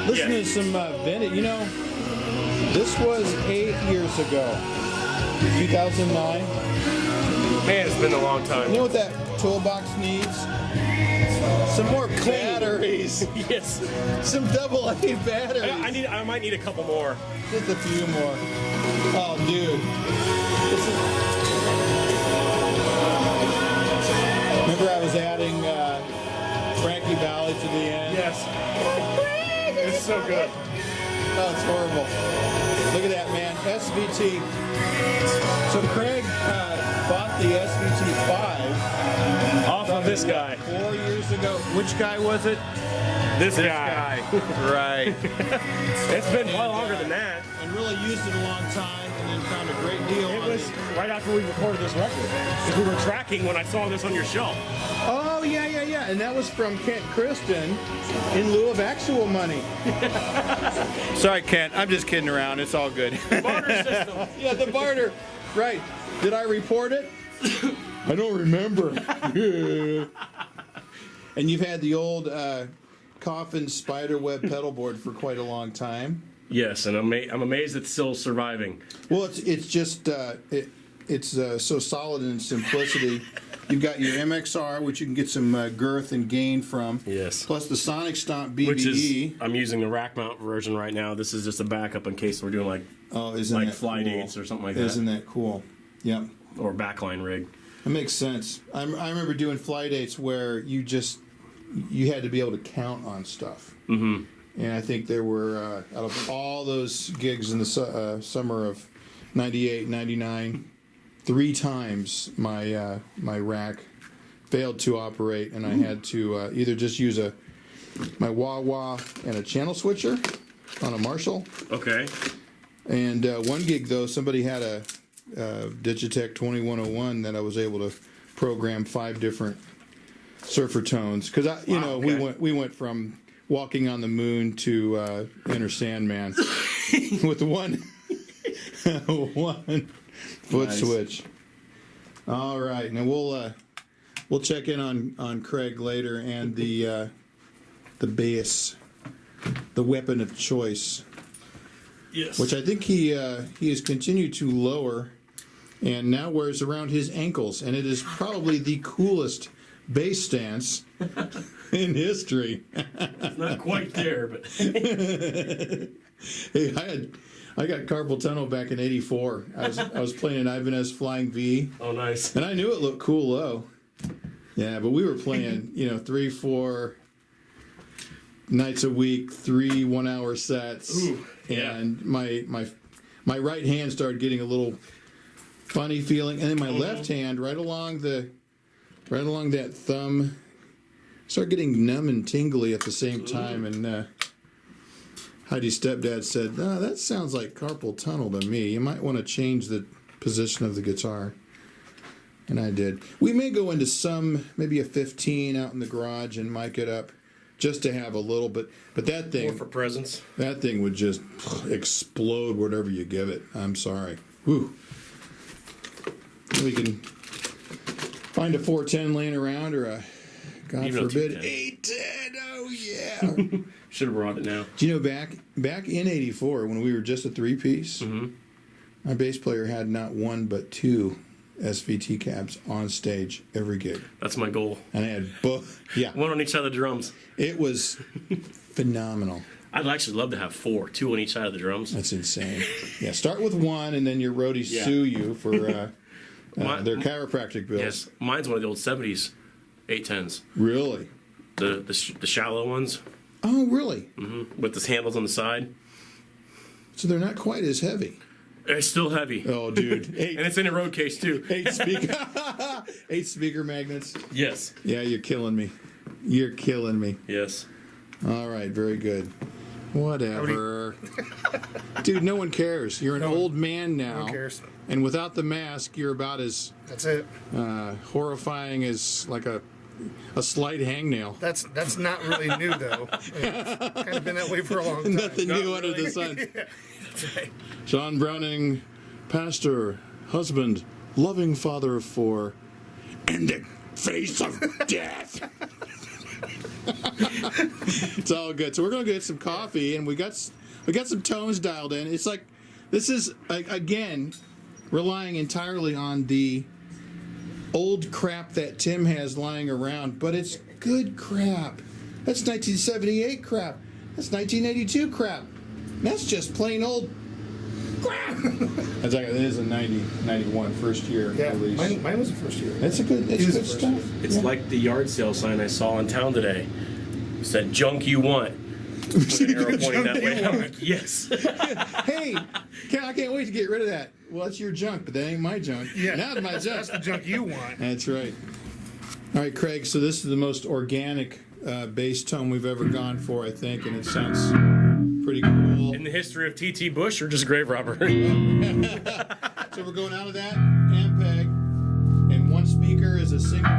Listen to some vintage. You know, this was 8 years ago, 2009. Man, it's been a long time. You know what that toolbox needs? Some more batteries. Yes. Some AA batteries. I might need a couple more. Just a few more. Oh, dude. Remember I was adding Frankie Valli to the end? Yes. It's so good. Oh, it's horrible. Look at that, man. SVT. So Craig bought the SVT 5 off of this guy 4 years ago. Which guy was it? This guy. Right. It's been well longer than that. And really used it a long time and then found a great deal It on was right after we recorded this record. Because we were tracking when I saw this on your shelf. Oh, yeah. And that was from Kent Kristen in lieu of actual money. Sorry, Kent. I'm just kidding around. It's all good. Barter system. Yeah, the barter. Right. Did I report it? I don't remember. And you've had the old coffin spiderweb pedal board for quite a long time. Yes, and I'm amazed it's still surviving. Well, it's just it's so solid in simplicity. You've got your MXR, which you can get some girth and gain from. Yes. Plus the Sonic Stomp BBE. Which is, I'm using the rack mount version right now. This is just a backup in case we're doing like fly dates or something like that. Isn't that cool? Yep. Or backline rig. That makes sense. I remember doing fly dates where you had to be able to count on stuff. Mm-hmm. And I think there were, out of all those gigs in the summer of 98, 99, 3 times my rack failed to operate, and I had to either just use my wah-wah and a channel switcher on a Marshall. Okay. And one gig, though, somebody had a Digitech 2101 that I was able to program 5 different surfer tones. Because, we went from Walking on the Moon to Enter Sandman with one foot switch. All right, now we'll check in on Craig later and the bass, the weapon of choice. Yes. Which I think he has continued to lower, and now wears around his ankles, and it is probably the coolest bass stance in history. It's not quite there, but hey, I got carpal tunnel back in '84. I was playing an Ibanez Flying V. Oh, nice. And I knew it looked cool low. Yeah, but we were playing 3-4 nights a week, 3 1-hour sets. Ooh, yeah. And my right hand started getting a little funny feeling, and then my left hand right along that thumb started getting numb and tingly at the same time. And Heidi's stepdad said, that sounds like carpal tunnel to me. You might want to change the position of the guitar. And I did. We may go into maybe a 15 out in the garage and mic it up just to have a little bit. But that thing... More for presence. That thing would just explode whatever you give it. I'm sorry. Whew. We can find a 410 laying around or a, God Even forbid, 810. Oh, yeah. Should have brought it now. Do you know back in '84 when we were just a 3-piece, my bass player had not 1 but 2 SVT cabs on stage every gig. That's my goal. And I had both. Yeah. 1 on each side of the drums. It was phenomenal. I'd actually love to have 4, 2 on each side of the drums. That's insane. Yeah, start with 1 and then your roadies sue you for their chiropractic bills. Yes, mine's one of the old 70s 810s. Really? The shallow ones. Oh, really? Mm-hmm. With the handles on the side. So they're not quite as heavy. It's still heavy. Oh, dude. And it's in a road case, too. 8 speaker magnets. Yes. Yeah, you're killing me. You're killing me. Yes. All right, very good. Whatever. Dude, no one cares. You're an old man now. No one cares. And without the mask, you're about as That's it. horrifying as like a slight hangnail. That's not really new though. It's kind of been that way for a long time. Nothing new under the sun. Yeah, that's right. John Browning, pastor, husband, loving father of 4, in the face of death. It's all good. So we're gonna get some coffee, and we got some tones dialed in. It's like this is again relying entirely on the old crap that Tim has lying around, but it's good crap. That's 1978 crap. That's 1982 crap. That's just plain old crap. That's like, it is a 91 first year release. Mine was the first year. It's good stuff. It's like the yard sale sign I saw in town today. It said "junk you want." With an arrow pointing that way. I'm like, yes. Hey, I can't wait to get rid of that. Well, that's your junk, but that ain't my junk. Yeah, now it's my junk. That's the junk you want. That's right. All right, Craig. So this is the most organic bass tone we've ever gone for, I think, and it sounds pretty cool. In the history of T.T. Bush or just grave robber? So we're going out of that Ampeg, and one speaker is a single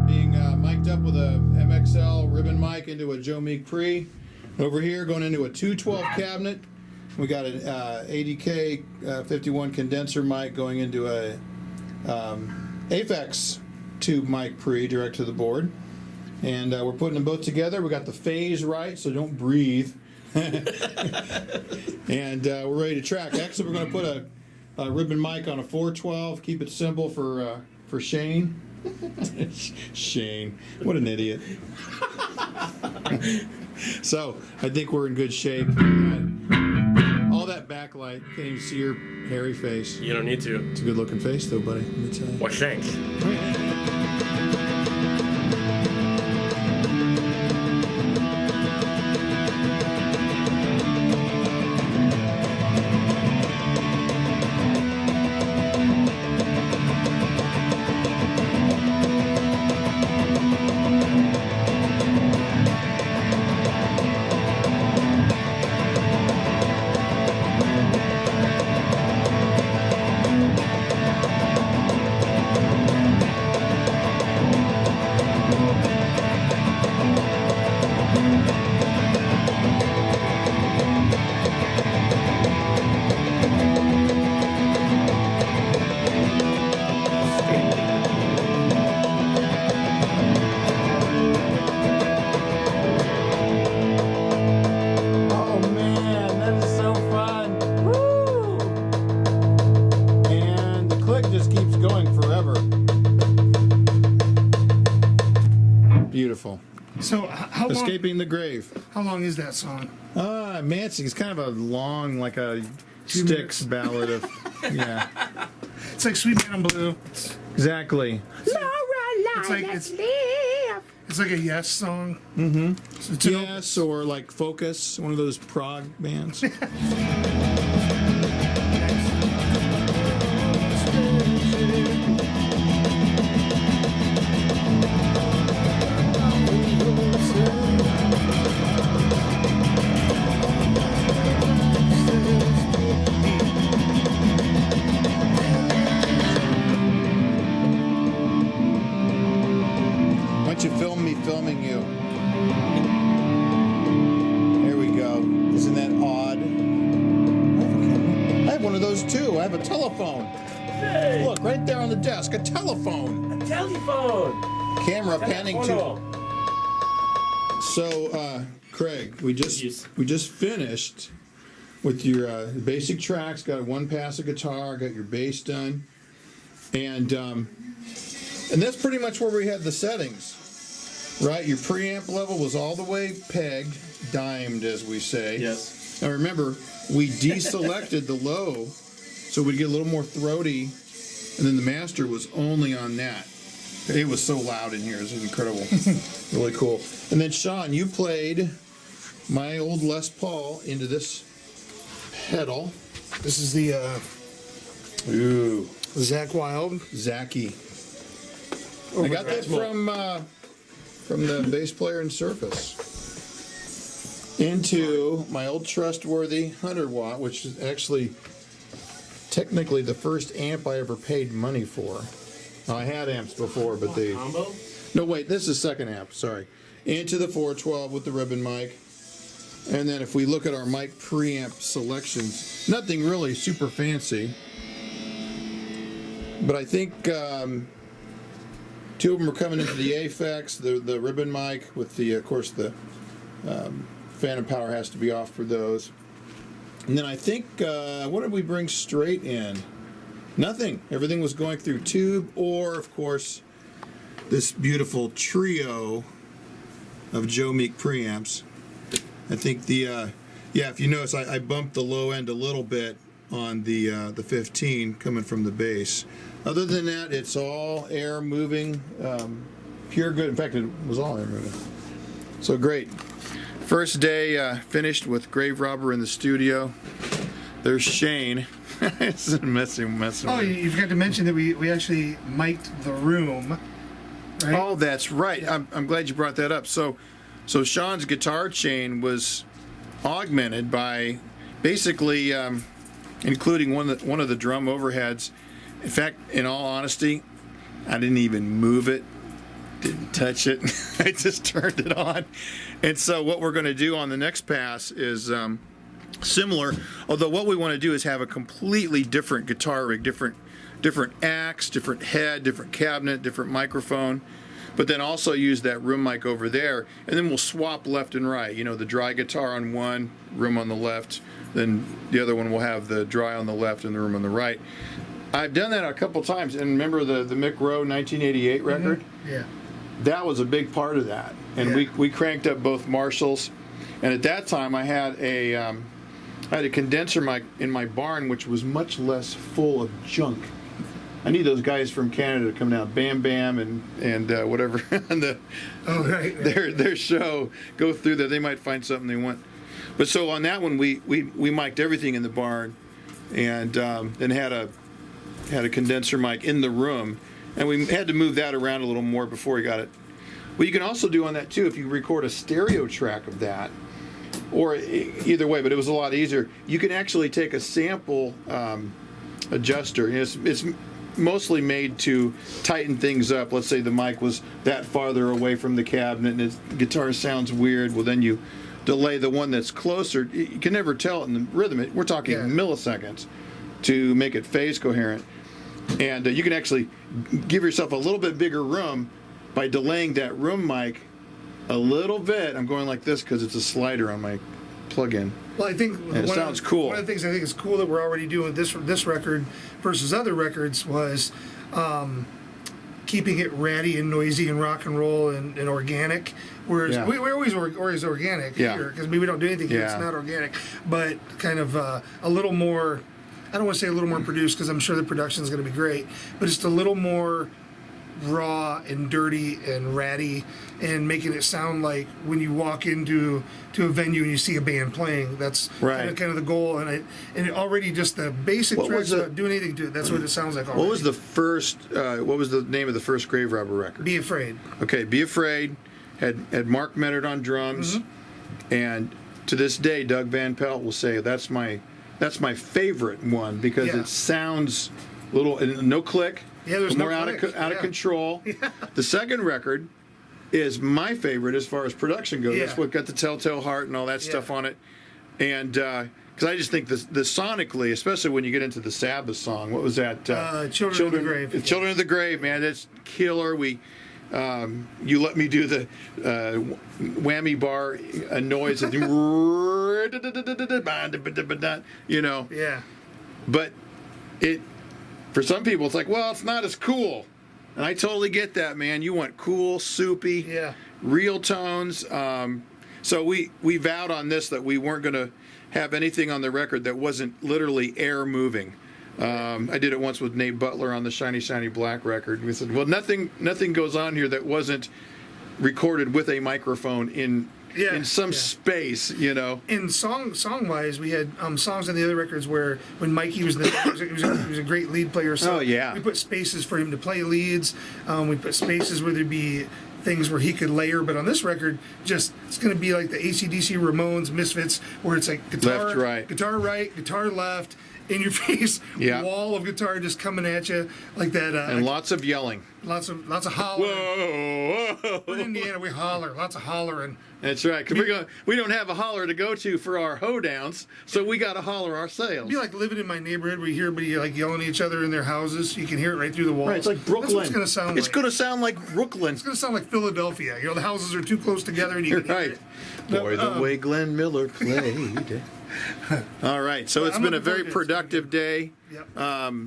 15, being mic'd up with a MXL ribbon mic into a Joe Meek Pre. Over here, going into a 212 cabinet, we got an 80K 51 condenser mic going into a Aphex tube mic Pre direct to the board. And we're putting them both together. We got the phase right, so don't breathe. And we're ready to track. Actually, we're going to put a ribbon mic on a 412. Keep it simple for Shane. Shane, what an idiot. So I think we're in good shape. All that backlight, can't even see your hairy face. You don't need to. It's a good looking face, though, buddy. Let me tell you. Well, thanks. Beautiful. So how long? Escaping the Grave. How long is that song? Manson. It's kind of a long, like a Styx ballad of, yeah. It's like Sweet Man in Blue. Exactly. It's like a Yes song. Mm-hmm. So Yes, or like Focus, one of those prog bands. You film me filming you. There we go. Isn't that odd? I have one of those too. I have a telephone. Hey. Look, right there on the desk, a telephone. A telephone. Camera panning to. So, Craig, we just finished with your basic tracks. Got one pass of guitar. Got your bass done, and that's pretty much where we had the settings. Right, your preamp level was all the way pegged, dimed, as we say. Yes. Now remember, we deselected the low, so we'd get a little more throaty, and then the master was only on that. It was so loud in here; it was incredible, really cool. And then Sean, you played my old Les Paul into this pedal. This is the Zach Wild. Zachy. I got that from the bass player in Surface into my old trustworthy 100-watt, which is actually technically the first amp I ever paid money for. Now, I had amps before, but they... Combo? No, wait, this is second amp, sorry. Into the 412 with the ribbon mic. And then if we look at our mic preamp selections, nothing really super fancy. But I think... Two of them are coming into the Aphex, the ribbon mic with the, of course, the phantom power has to be off for those. And then I think, what did we bring straight in? Nothing. Everything was going through tube, or, of course, this beautiful trio of Joe Meek preamps. I think the, yeah, if you notice, I bumped the low end a little bit on the 15 coming from the bass. Other than that, it's all air moving, pure good. In fact, it was all air moving. So great. First day finished with Grave Robber in the studio. There's Shane. It's messing Oh, with you forgot to mention that we actually mic'd the room. Right? Oh, that's right. Yeah. I'm glad you brought that up. So Sean's guitar chain was augmented by basically including one of the drum overheads. In fact, in all honesty, I didn't even move it, didn't touch it. I just turned it on. And so what we're going to do on the next pass is similar, although what we want to do is have a completely different guitar rig, different axe, different head, different cabinet, different microphone, but then also use that room mic over there, and then we'll swap left and right. You know, the dry guitar on one, room on the left, then the other one will have the dry on the left and the room on the right. I've done that a couple times, and remember the Mick Rowe 1988 record? Mm-hmm. Yeah. That was a big part of that, and Yeah. we cranked up both Marshalls, and at that time I had a condenser mic in my barn, which was much less full of junk. I need those guys from Canada to come down, Bam Bam and whatever, on Oh, right. their show, go through there. They might find something they want. But so on that one, we mic'd everything in the barn, and then had a condenser mic in the room, and we had to move that around a little more before we got it. What you can also do on that too, if you record a stereo track of that, or either way, but it was a lot easier. You can actually take a sample adjuster. It's mostly made to tighten things up. Let's say the mic was that farther away from the cabinet and the guitar sounds weird. Well, then you delay the one that's closer. You can never tell it in the rhythm. We're talking milliseconds to make it phase coherent. And you can actually give yourself a little bit bigger room by delaying that room mic a little bit. I'm going like this because it's a slider on my plug-in. Well, I think And it sounds cool. One of the things I think is cool that we're already doing with this record versus other records was keeping it ratty and noisy and rock and roll and organic. Whereas Yeah. we're always organic here because we don't do anything here. It's Yeah. not organic, but kind of a little more. I don't want to say a little more produced because I'm sure the production is going to be great, but just a little more raw and dirty and ratty, and making it sound like when you walk into a venue and you see a band playing. That's Right. kind of the goal, and it already just the basic What tracks was without doing anything to it. That's what it sounds like. Already. What was the first? What was the name of the first Grave Robber record? Be Afraid. Okay, Be Afraid had Mark Menard on drums, and to this day, Doug Van Pelt will say that's my favorite one because Yeah. it sounds little no click. Yeah, there's no more out click. of control. The second record is my favorite as far as production goes. Yeah. That's what got the Telltale Heart and all that stuff on it, and because I just think the sonically, especially when you get into the Sabbath song, what was that? Children of the Grave. Children of the Grave, man, that's killer. You let me do the whammy bar a noise, you know. Yeah. But for some people, it's like, well, it's not as cool. And I totally get that, man. You want cool, soupy, real tones. So we vowed on this that we weren't going to have anything on the record that wasn't literally air moving. I did it once with Nate Butler on the Shiny Shiny Black record. We said, well, nothing goes on here that wasn't recorded with a microphone in some space, you know. And song wise, we had songs on the other records where when Mikey was he was a great lead player. So we put spaces for him to play leads. We put spaces where there'd be things where he could layer. But on this record, it's going to be like the AC/DC, Ramones, Misfits, where it's like guitar Left, right. guitar right, guitar left, in your face, wall of guitar just coming at you like that. And lots of yelling. Lots of hollering. Whoa. We're in Indiana, we holler. Lots of hollering. That's right. 'Cause we don't have a holler to go to for our hoedowns, so we got to holler ourselves. It'd be like living in my neighborhood where you hear everybody like yelling at each other in their houses. You can hear it right through the walls. Right, it's like Brooklyn. That's what it's going to sound It's like. going to sound like Brooklyn. It's going to sound like Philadelphia. The houses are too close together and you can hear Right. it. Boy, the way Glenn Miller played. All right, so it's I'm been a looking very forward to it. productive day. Yep.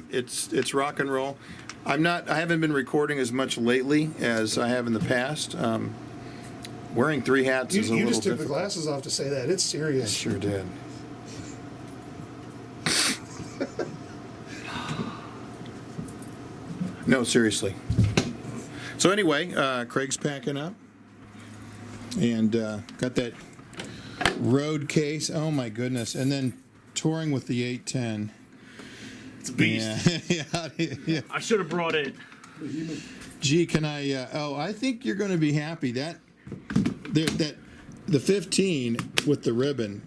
It's rock and roll. I haven't been recording as much lately as I have in the past. Wearing 3 hats is a You little just took the difficult. glasses off to say that. It's I serious. sure did. No, seriously. So anyway, Craig's packing up, and got that road case. Oh my goodness! And then touring with the 810. It's a beast. Yeah. I should have brought it. Gee, can I? I think you're going to be happy that the 15 with the ribbon.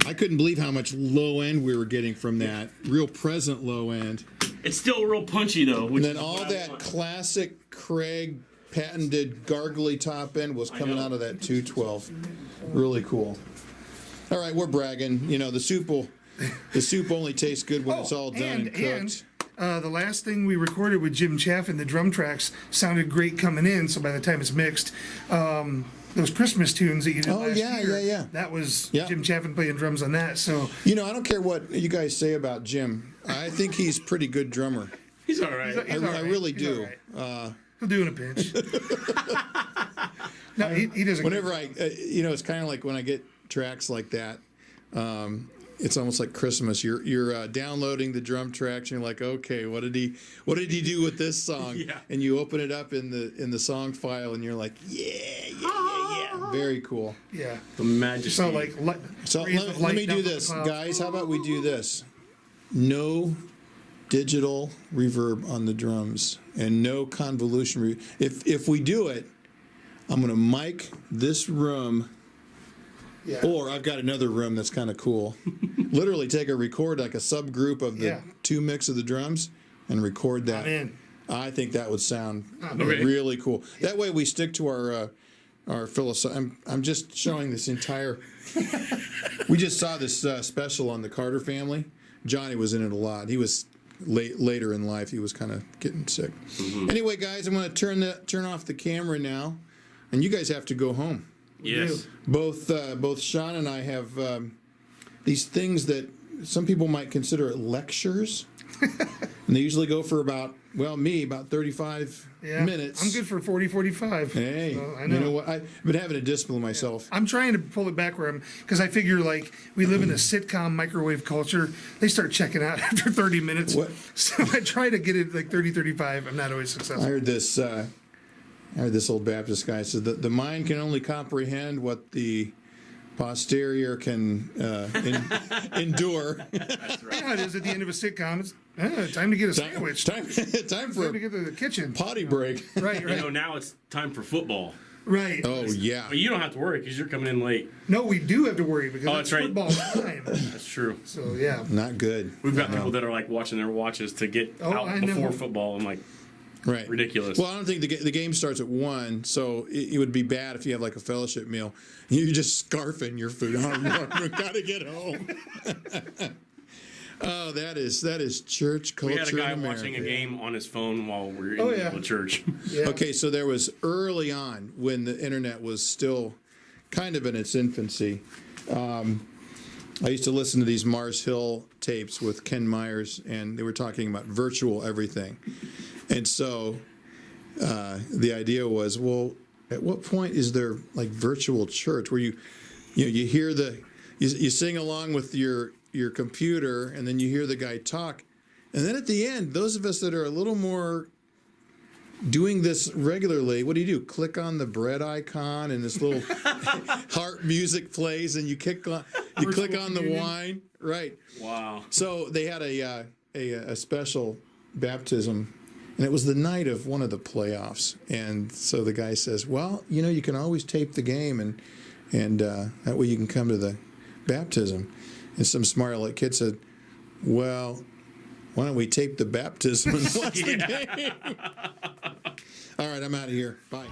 I couldn't believe how much low end we were getting from that. Real present low end. It's still real punchy though. And then all that classic Craig patented gargly top end was coming out of that 212. Really cool. All right, we're bragging. The soup only tastes good when it's all done and cooked. The last thing we recorded with Jim Chaffin, the drum tracks sounded great coming in. So by the time it's mixed, those Christmas tunes that you did last year, yeah. that was Yeah. Jim Chaffin playing drums on that. So I don't care what you guys say about Jim. I think he's a pretty good drummer. He's all right. He's all I right. really He's do. all right. He'll do in a pinch. No, he doesn't. Whenever it's kind of like when I get tracks like that. It's almost like Christmas. You're downloading the drum tracks, and you're like, okay, what did he do with this song? Yeah. And you open it up in the song file, and you're like, yeah. Very cool. Yeah. The majesty. So So let me do this, guys. How about we do this? No digital reverb on the drums and no convolution. If we do it, I'm going to mic this room. Yeah. Or I've got another room that's kind of cool. Literally take a record, like a subgroup of the 2 mix of the drums, and record that. I'm in. I think that would sound Okay. really cool. That way we stick to our philosophy. I'm just showing this entire. We just saw this special on the Carter family. Johnny was in it a lot. He was later in life. He was kind of getting sick. Mm-hmm. Anyway, guys, I'm going to turn off the camera now, and you guys have to go home. Yes. Both Sean and I have these things that some people might consider lectures, and they usually go for about 35 minutes. I'm good for 40, 45. Hey, So, I know. you know what? I've been having to discipline myself. I'm trying to pull it back because I figure we live in a sitcom microwave culture. They start checking out after 30 minutes. What? So I try to get it 30, 35. I'm not always I successful. heard this old Baptist guy said that the mind can only comprehend what the posterior can endure. That's right. Yeah, it is at the end of a sitcom. It's time to get a sandwich. Time for Time to get to the kitchen. potty break. Right. Now it's time for football. Right. Oh yeah. But you don't have to worry because you're coming in late. No, we do have to worry because it's that's right. football time. That's true. So yeah. Not good. We've got people that are watching their watches to get out I know. before football. I'm like, Right. ridiculous. Well, I don't think the game starts at 1, so it would be bad if you have a fellowship meal. You're just scarfing your food. Oh, gotta get home. Oh, that is church culture. we had a guy in America. watching a game on his phone while we were in Oh, the yeah. middle of church. Yeah. Okay, so there was early on when the internet was still kind of in its infancy. I used to listen to these Mars Hill tapes with Ken Myers, and they were talking about virtual everything. And so the idea was, well, at what point is there virtual church where you hear you sing along with your computer, and then you hear the guy talk, and then at the end, those of us that are a little more doing this regularly, what do? Click on the bread icon, and this little heart music plays, and you click on the wine, right? Wow. So they had a special baptism, and it was the night of one of the playoffs, and so the guy says, well, you can always tape the game, and that way you can come to the baptism. And some smart aleck kid said, well, why don't we tape the baptism and watch the game? All right, I'm out of here. Bye.